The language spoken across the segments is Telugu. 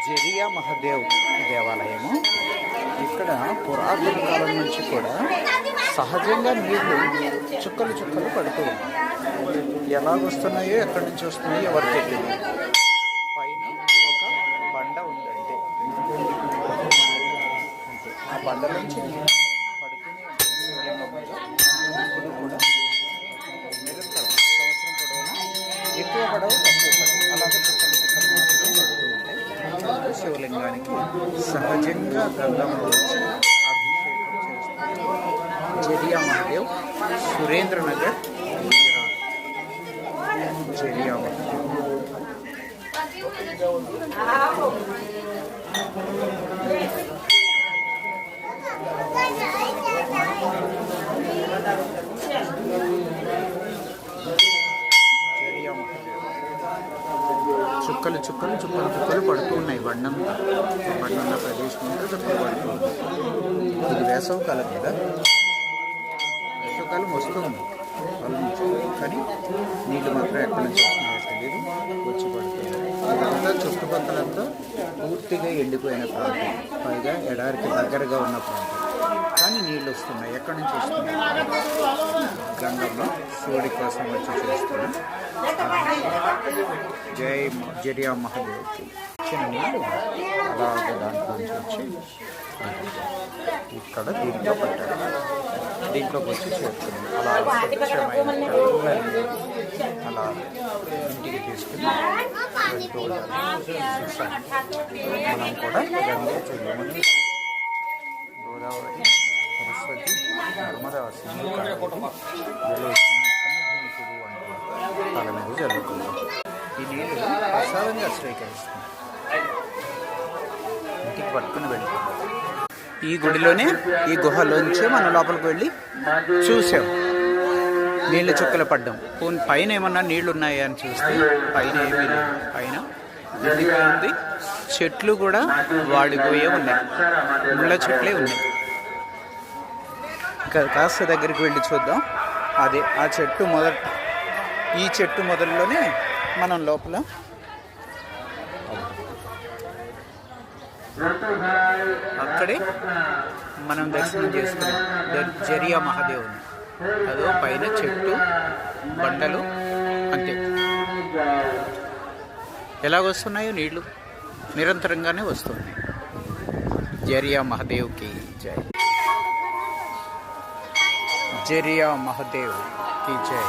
జరియా మహాదేవ్ దేవాలయము. ఇక్కడ పురాతన కాలం నుంచి కూడా సహజంగా నీళ్లు చుక్కలు చుక్కలు పడుతూ ఉన్నాయి. ఎలాగొస్తున్నాయో ఎక్కడి నుంచి వస్తున్నాయో ఎవరికి తెలియదు. పైన ఒక బండ ఉందంటే ఆ బండ నుంచి పడుతూనే ఇప్పుడు కూడా నిరంతరం సంవత్సరం పొడవునా ఎక్కువ పడవు తక్కువ పడవు అలాగే చుక్కలు చుక్కలు మాత్రం పడుతూ ఉంటాయి. శివలింగానికి సహజంగా గంధంలో వచ్చి అభిషేకం చేస్తారు. జరియా మహాదేవ్, సురేంద్రనగర్, జరియా మహాదేవ్. చుక్కలు చుక్కలు చుక్కలు చుక్కలు పడుతూ ఉన్నాయి. బండంతా ప్రదేశం అంతా చుక్కలు పడుతూ ఉంది. ఇది వేసవ కాలం కదా, వేసవకాలం వస్తుంది ఆల్మోస్ట్, కానీ నీళ్ళు మాత్రం ఎక్కడి నుంచి వస్తున్నాయో తెలియదు, వచ్చి పడుతుంది. ఇదంతా చుట్టుపక్కలంతా పూర్తిగా ఎండిపోయిన ప్రాంతం, పైగా ఎడారికి దగ్గరగా ఉన్న ప్రాంతం, కానీ నీళ్ళు వస్తున్నాయి. ఎక్కడి నుంచి వస్తున్నాయి? గంగమ్మ శివుడి కోసం వచ్చి చేస్తున్నాయి. జరియా మహాదేవ్కి చిన్న నీళ్ళు అలాగే దాంట్లో నుంచి వచ్చి ఇక్కడ దీంట్లో పట్టారు. దీంట్లోకి వచ్చి చేరుతుంది. అలా స్వచ్ఛమైన అలా ఇంటికి తీసుకుని వెళ్తూ ఉండాలి. మనం కూడా గంగా చెరువుని, గోదావరి, సరస్వతి, నర్మదా సింధు చెరువు అంటారు. తల మీద జరుగుతుంది. ఈ నీళ్ళు ప్రసాదంగా స్వీకరిస్తుంది. ఇంటికి పట్టుకుని వెళ్తుంది. ఈ గుడిలోనే, ఈ గుహలోంచి మనం లోపలికి వెళ్ళి చూసాం నీళ్ళు చుక్కలు పడ్డాం. పైన ఏమన్నా నీళ్లు ఉన్నాయా అని చూస్తే పైన ఏమీ లేదు. పైన ఎండిపోయింది. చెట్లు కూడా వాడిపోయే ఉన్నాయి, ముళ్ళ చెట్లే ఉన్నాయి. కాస్త దగ్గరికి వెళ్ళి చూద్దాం. అదే ఆ చెట్టు ఈ చెట్టు మొదల్లోనే మనం లోపల అక్కడే మనం దర్శనం చేసుకున్నాం జరియా మహాదేవుని. అదో పైన చెట్టు, బండలు, అంతే. ఎలాగొస్తున్నాయో నీళ్లు నిరంతరంగానే వస్తున్నాయి. జరియా మహాదేవ్కి జై. జరియా మహాదేవ్కి జై.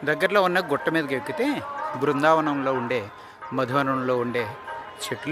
దగ్గరలో ఉన్న గుట్ట మీదకి ఎక్కితే బృందావనంలో ఉండే, మధువనంలో ఉండే చెట్లు